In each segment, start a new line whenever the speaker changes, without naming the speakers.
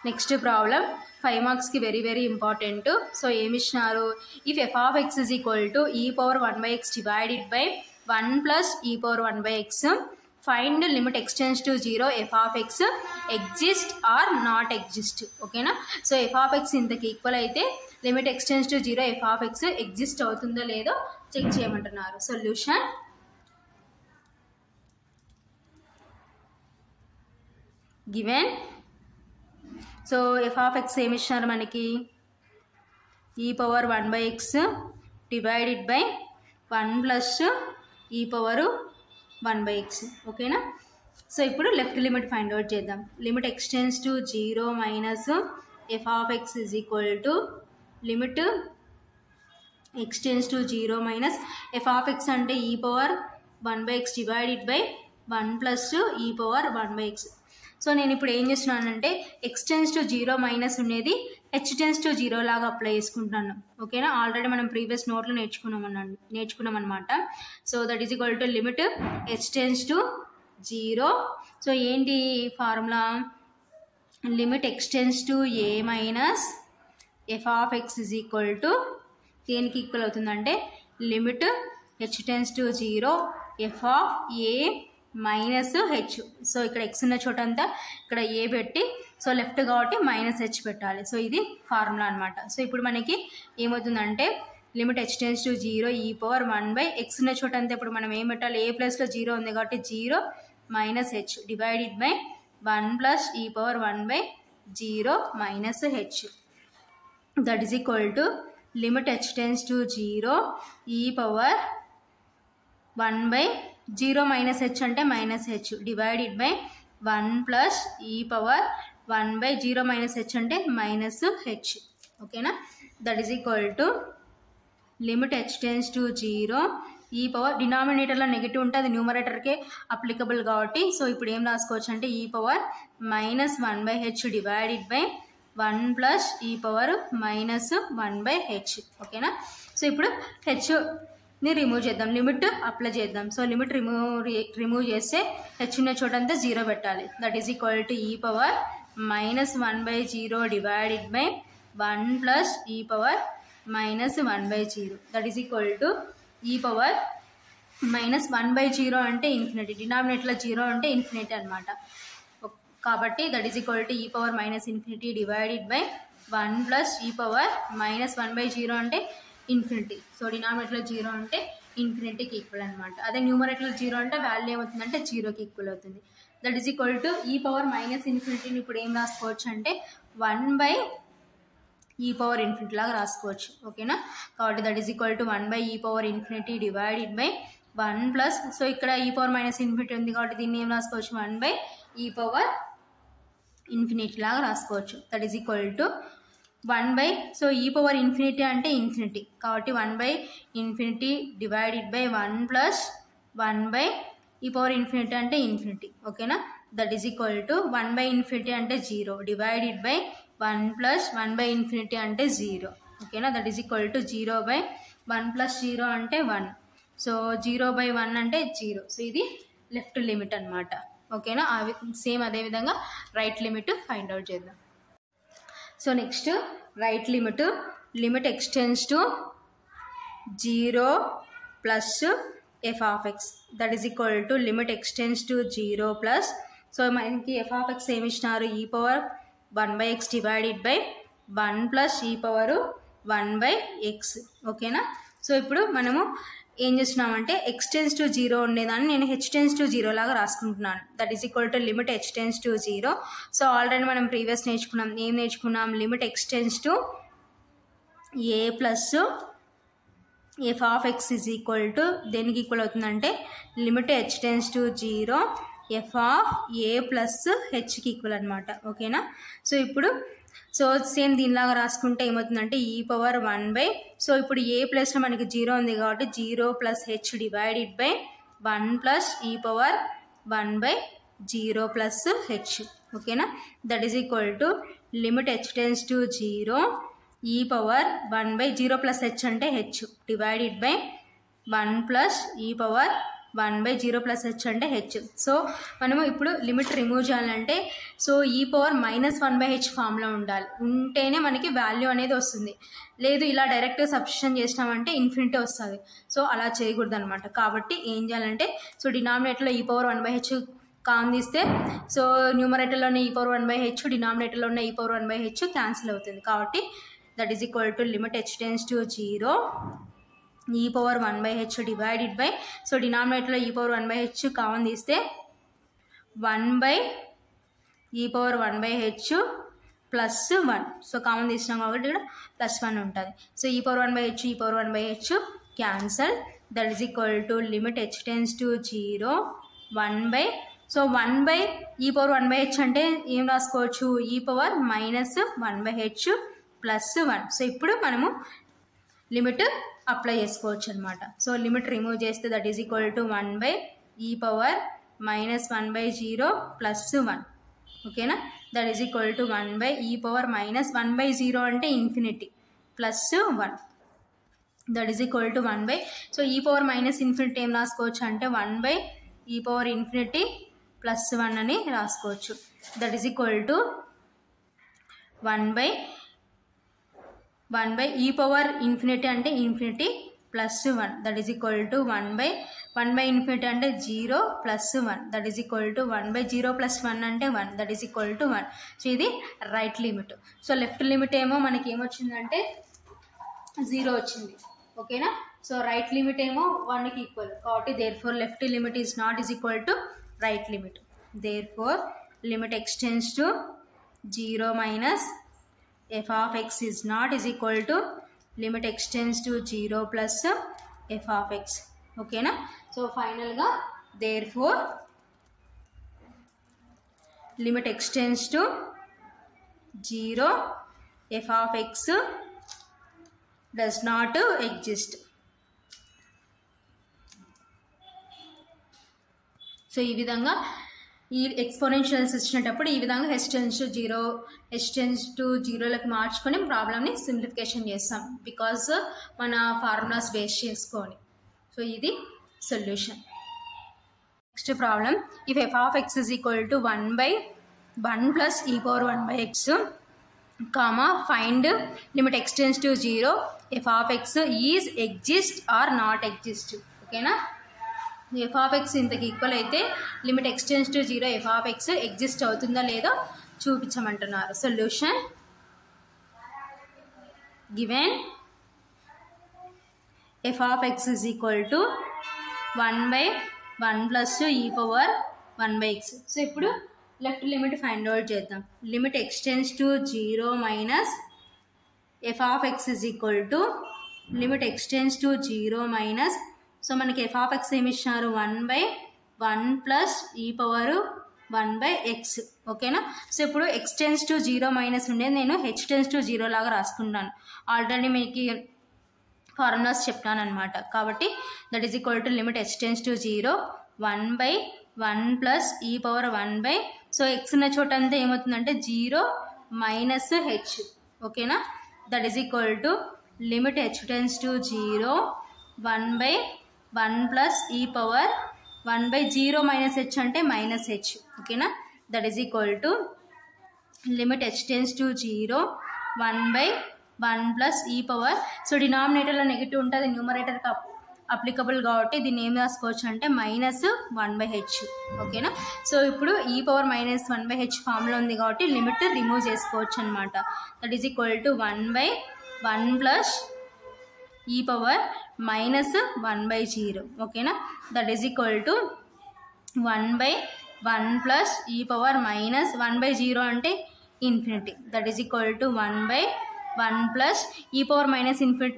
Next problem 5 marks కి very important. So ఏమి ఇచ్చినారు, if f of x is equal to e power 1/x divided by 1 plus e power 1/x, find limit x tends to 0 f of x exist or not exist. ఓకేనా. So f of x ఇంతకి equal అయితే లిమిట్ x tends to 0 f of x exist అవుతుందో లేదో check చేయమంటున్నారు. Solution given. So f of x ఏమి ఇచ్చినారు మనకి, e power 1/x divided by 1 plus e power 1/x. ఓకేనా. సో ఇప్పుడు లెఫ్ట్ లిమిట్ ఫైండ్ అవుట్ చేద్దాం. లిమిట్ x tends to 0 minus f of x is equal to లిమిట్ x tends to 0 minus f of x అంటే e power 1/x divided by 1 plus e power 1/x. So నేను ఇప్పుడు ఏం చేస్తున్నానంటే x tends to 0 minus ఉండేది h tends to 0 లాగా apply చేసుకుంటున్నాను. ఓకేనా. ఆల్రెడీ మనం ప్రీవియస్ నోట్లో నేర్చుకున్నాం అనమాట. So that is equal to limit h tends to 0. So ఏంటి formula, limit x tends to a minus f of x is equal to దేనికి ఈక్వల్ అవుతుందంటే limit h tends to 0 f of a minus h. So ఇక్కడ x ఉన్న చోట అంతా ఇక్కడ a పెట్టి, so left కాబట్టి మైనస్ హెచ్ పెట్టాలి. సో ఇది ఫార్ములా అనమాట. సో ఇప్పుడు మనకి ఏమవుతుందంటే limit h tends to 0 e power 1/x ఉన్న చోట అంతా ఇప్పుడు మనం ఏం పెట్టాలి, ఏ ప్లేస్లో 0 ఉంది కాబట్టి 0 minus h divided by 1 plus e power 1/0 minus h. That is equal to limit h tends to 0 e power 1/0 minus h అంటే minus h divided by 1 plus e power 1/0 minus h అంటే మైనస్ హెచ్. ఓకేనా. That is equal to limit h tends to 0 ఈ power, డినామినేటర్లో negative ఉంటే అది న్యూమరేటర్కే applicable కాబట్టి so ఇప్పుడు ఏం రాసుకోవచ్చు అంటే e power minus 1/h divided by 1 plus e power minus 1/h. ఓకేనా. సో ఇప్పుడు హెచ్ని రిమూవ్ చేద్దాం, లిమిట్ అప్లై చేద్దాం. సో లిమిట్ రిమూవ్ చేస్తే హెచ్ ఉన్న చోటంతా 0 పెట్టాలి. That is equal to e power minus 1/0 divided by 1 plus e power minus 1/0. That is equal to e power minus 1/0 అంటే ఇన్ఫినిటీ, డినామినేటర్లో 0 అంటే ఇన్ఫినిటీ అనమాట. కాబట్టి that is equal to e power minus infinity divided by 1 plus e power minus 1/0 అంటే infinity. So డినామినేటర్లో 0 అంటే ఇన్ఫినిటీకి equal అనమాట. అదే న్యూమరేటర్లో 0 అంటే వాల్యూ ఏమవుతుందంటే 0కి ఈక్వల్ అవుతుంది. That is equal to e power minus ఇన్ఫినిటీని ఇప్పుడు ఏం రాసుకోవచ్చు అంటే 1/e పవర్ ఇన్ఫినిటీ లాగా రాసుకోవచ్చు. ఓకేనా. కాబట్టి that is equal to 1/e power infinity divided by 1 plus, so ఇక్కడ ఈ పవర్ మైనస్ ఇన్ఫినిటీ ఉంది కాబట్టి దీన్ని ఏం రాసుకోవచ్చు 1/e పవర్ ఇన్ఫినిటీ లాగా రాసుకోవచ్చు. That is equal to 1/, so ఈ పవర్ ఇన్ఫినిటీ అంటే ఇన్ఫినిటీ కాబట్టి 1/∞ divided by 1 plus 1/e power infinity అంటే ఇన్ఫినిటీ. ఓకేనా. దట్ ఈస్ ఈక్వల్ టు 1/∞ అంటే 0 డివైడెడ్ బై 1 ప్లస్ 1/∞ అంటే 0. ఓకేనా. That is equal to 0/1 plus 0 అంటే 1. సో 0/1 అంటే 0. సో ఇది లెఫ్ట్ లిమిట్ అనమాట. ఓకేనా. సేమ్ అదేవిధంగా రైట్ లిమిట్ ఫైండ్ అవుట్ చేద్దాం. So next right limit, limit x tends to 0 plus f of x. That is equal to limit x tends to 0 plus, so మనకి f of x ఏమి ఇచ్చినారు e power 1/x divided by 1 plus e power 1/x. ఓకేనా. So ఇప్పుడు మనము ఏం చేస్తున్నామంటే x tends to 0 ఉండేదాన్ని నేను h tends to 0 లాగా రాసుకుంటున్నాను. That is equal to limit h tends to 0. So already మనం ప్రీవియస్ నేర్చుకున్నాం, ఏం నేర్చుకున్నాం, limit x tends to a plus f of x is equal to దేనికి ఈక్వల్ అవుతుందంటే limit h tends to 0 f of a plus హెచ్కి ఈక్వల్ అనమాట. ఓకేనా. సో ఇప్పుడు సో సేమ్ దీనిలాగా రాసుకుంటే ఏమవుతుందంటే ఈ పవర్ 1/, సో ఇప్పుడు ఏ ప్లస్లో మనకి 0 ఉంది కాబట్టి 0 plus H divided by 1 plus e power 1/0 plus H. ఓకేనా. That is equal to limit h tends to 0 ఈ పవర్ 1/0 ప్లస్ హెచ్ అంటే H divided by 1 plus e power 1/0 plus H అంటే హెచ్. సో మనము ఇప్పుడు లిమిట్ రిమూవ్ చేయాలంటే so e⁻−1/h ఫామ్లో ఉంటేనే మనకి వాల్యూ అనేది వస్తుంది. లేదు ఇలా డైరెక్ట్ సబ్స్టిట్యూషన్ చేసినామంటే ఇన్ఫినిటీ వస్తుంది. సో అలా చేయకూడదు అనమాట. కాబట్టి ఏం చేయాలంటే సో డినామినేటర్లో e⁻1/h కామన్ తీస్తే సో న్యూమరేటర్లోనే e⁻1/h, డినామినేటర్లో ఉన్న e⁻1/h క్యాన్సిల్ అవుతుంది. కాబట్టి that is equal to limit h tends to 0 e⁻1/h divided by so డినామినేటర్లో e⁻1/h కామన్ తీస్తే 1/e⁻1/h ప్లస్ 1. సో కామన్ తీసినాం కాబట్టి ఇక్కడ ప్లస్ 1 ఉంటుంది. So e⁻1/h cancel. That is equal to limit h tends to 0 1/. So 1/e⁻1/h అంటే ఏం రాసుకోవచ్చు e⁻−1/h plus 1. So ఇప్పుడు మనము లిమిట్ అప్లై చేసుకోవచ్చు అనమాట. సో లిమిట్ రిమూవ్ చేస్తే that is equal to 1/e⁻−1/0 plus 1. ఓకేనా. That is equal to 1/e⁻−1/0 అంటే infinity plus 1. That is equal to 1/. So e⁻−∞ ఏం రాసుకోవచ్చు అంటే 1/e⁻∞ ప్లస్ 1 అని రాసుకోవచ్చు. That is equal to 1/e⁻∞ అంటే infinity plus 1. That is equal to 1/∞ అంటే 0 plus 1. That is equal to 1/0 plus 1 అంటే 1. That is equal to 1. So ఇది right limit. So left limit ఏమో మనకి ఏమొచ్చిందంటే 0 వచ్చింది. ఓకేనా. సో రైట్ లిమిట్ ఏమో 1కి ఈక్వల్. కాబట్టి therefore left limit is not is equal to right limit. Therefore limit x tends to 0 minus f of x is not is equal to limit x tends to 0 plus f of x. Okay na. So final ga therefore limit x tends to 0 f of x does not exist. So ఈ విధంగా ఈ exponentials ఇచ్చినప్పుడు ఈ విధంగా h tends to 0 మార్చుకొని ప్రాబ్లమ్ని simplification చేస్తాం because మన ఫార్ములాస్ బేస్ చేసుకొని. సో ఇది solution. Next problem if f of x is equal to 1/1 plus e⁻1/x comma find limit x tends to 0 f of x is exist or not exist. ఓకేనా. f of x ఇంతకి equal అయితే లిమిట్ x tends to 0 f of x exist అవుతుందా లేదో చూపించమంటున్నారు. Solution given f of x is equal to 1/1 plus e⁻1/x. So ఇప్పుడు left limit find out చేద్దాం. లిమిట్ x tends to 0 minus f of x is equal to లిమిట్ x tends to 0 minus so మనకి f of x ఏమి ఇచ్చినారు 1/1 plus e⁻1/x. ఓకేనా. So ఇప్పుడు x tends to 0 minus ఉండేది నేను h tends to 0 లాగా రాసుకుంటాను. ఆల్రెడీ మీకు ఫార్ములాస్ చెప్తాను అనమాట. కాబట్టి that is equal to limit h tends to 0 1/1 plus e⁻1/. So x ఉన్న చోట అంతా ఏమవుతుందంటే 0 మైనస్ h. ఓకేనా. That is equal to limit h tends to 0 1/1 plus e⁻1/0 minus h అంటే మైనస్ h. ఓకేనా. That is equal to limit h tends to 0 1/1 plus e⁻. So డినామినేటర్లో negative ఉంటుంది, న్యూమరేటర్కి అప్లికబుల్ కాబట్టి దీన్ని ఏం రాసుకోవచ్చు అంటే -1/h. ఓకేనా. సో ఇప్పుడు e⁻−1/h ఫామ్లో ఉంది కాబట్టి లిమిట్ రిమూవ్ చేసుకోవచ్చు అనమాట. That is equal to 1/1 plus e⁻−1/0. ఓకేనా. That is equal to 1/1 plus e⁻−1/0 అంటే infinity. That is equal to 1/1 plus e⁻∞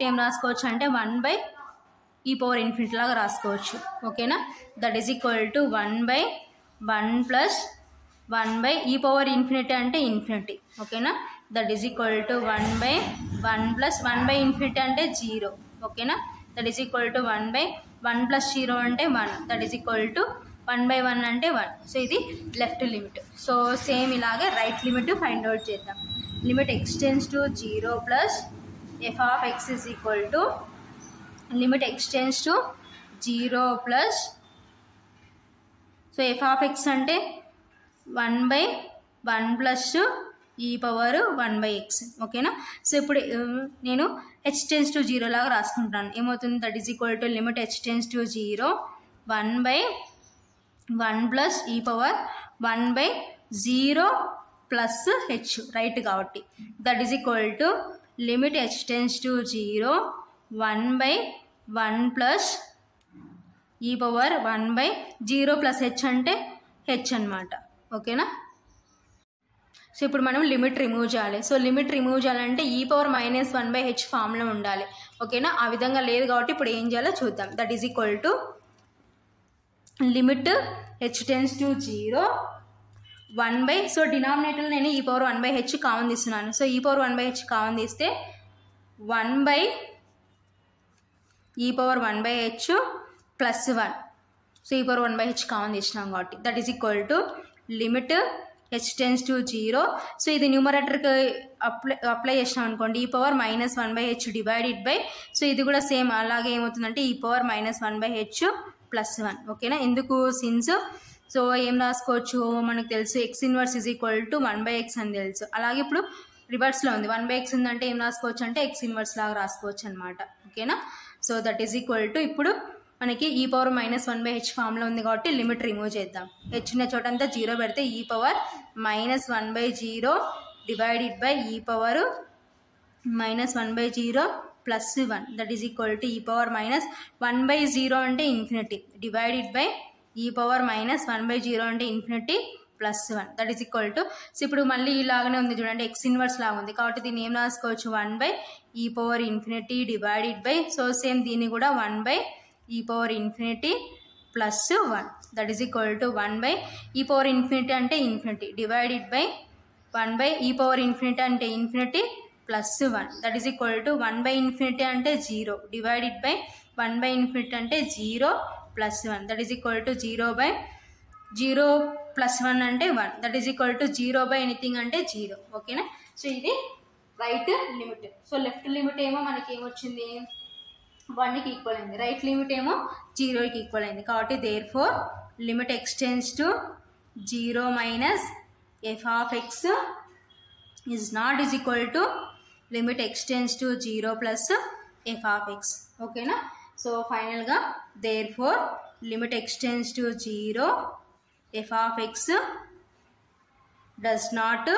ఏం రాసుకోవచ్చు అంటే 1/e⁻∞ లాగా రాసుకోవచ్చు. ఓకేనా. That is equal to 1/1 plus 1/e⁻∞ అంటే ఇన్ఫినిటీ. ఓకేనా. That is equal to 1/1 plus 1/∞ అంటే 0. ఓకేనా. That is equal to 1/1 plus 0 అంటే 1. దట్ ఈస్ ఈక్వల్ టు 1/1 అంటే 1. సో ఇది లెఫ్ట్ లిమిట్. సో సేమ్ ఇలాగే రైట్ లిమిట్ ఫైండ్ అవుట్ చేద్దాం. లిమిట్ x tends to 0 plus f of x is equal to లిమిట్ x tends to 0 plus so F of X అంటే 1/1 plus e power 1/x. ఓకేనా. So ఇప్పుడు నేను h → 0 లాగా రాసుకుంటాను. ఏమవుతుంది, that is equal to limit h → 0 1/1 plus e power 1/0 plus h, right. కాబట్టి that is equal to limit h → 0 1/1 plus e power 1/0 plus h అంటే h అనమాట. ఓకేనా. సో ఇప్పుడు మనం లిమిట్ రిమూవ్ చేయాలి. సో లిమిట్ రిమూవ్ చేయాలంటే e⁻−1/h ఫామ్లో ఉండాలి. ఓకేనా. ఆ విధంగా లేదు కాబట్టి ఇప్పుడు ఏం చేయాలో చూద్దాం. That is equal to limit h → 0 1/, so డినామినేటర్లో నేను e⁻1/h కామన్ తీస్తున్నాను. సో e⁻1/h కామన్ తీస్తే 1/e⁻1/h plus 1. So e⁻1/h common తీసినాం కాబట్టి that is equal to limit h → 0. So ఇది న్యూమరేటర్కి అప్లై చేసినాం అనుకోండి, e⁻−1/h డివైడెడ్ బై, సో ఇది కూడా సేమ్ అలాగే ఏమవుతుందంటే e⁻−1/h ప్లస్ 1. ఓకేనా. ఎందుకు, సిన్స్ సో ఏం రాసుకోవచ్చు మనకు తెలుసు, x inverse is equal to 1/x అని తెలుసు. అలాగే ఇప్పుడు రివర్స్లో ఉంది, 1/x ఉందంటే ఏం రాసుకోవచ్చు అంటే x ఇన్వర్స్ లాగా రాసుకోవచ్చు అనమాట. ఓకేనా. So that is equal to ఇప్పుడు మనకి e⁻−1/h ఫామ్లో ఉంది కాబట్టి లిమిట్ రిమూవ్ చేద్దాం. h ఉన్న చోటంతా 0 పెడితే e⁻−1/0 divided by e⁻−1/0 plus 1 that is equal to e⁻−1/0 అంటే ఇన్ఫినిటీ డివైడెడ్ బై e⁻−1/0 అంటే infinity plus 1 that is equal to, so ఇప్పుడు మళ్ళీ ఇలాగనే ఉంది చూడండి, ఎక్స్ ఇన్వర్స్ లాగా ఉంది కాబట్టి దీన్ని ఏం రాసుకోవచ్చు 1/e⁻∞ divided by, so same దీన్ని కూడా 1/e⁻∞ plus 1 that is equal to 1/e⁻∞ అంటే ఇన్ఫినిటీ డివైడెడ్ బై 1/e⁻∞ అంటే infinity plus 1 that is equal to 1/∞ అంటే 0 డివైడెడ్ బై 1/∞ అంటే 0 plus 1 that is equal to 0/0 plus 1 అంటే 1 that is equal to 0 anything అంటే 0. ఓకేనా. So ఇది right limit. So left limit ఏమో మనకి ఏమొచ్చింది 1కి ఈక్వల్ అయింది, రైట్ లిమిట్ ఏమో 0కి ఈక్వల్ అయింది. కాబట్టి therefore limit x → 0 minus f of x is not is equal to limit x → 0 plus f of x. ఓకేనా. సో ఫైనల్గా therefore limit x → 0 f of x does not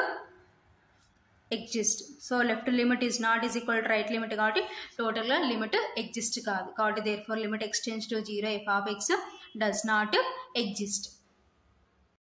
exist. So left limit is not is equal to right limit కాబట్టి టోటల్గా limit exist కాదు. కాబట్టి therefore limit x → 0 f of x does not exist.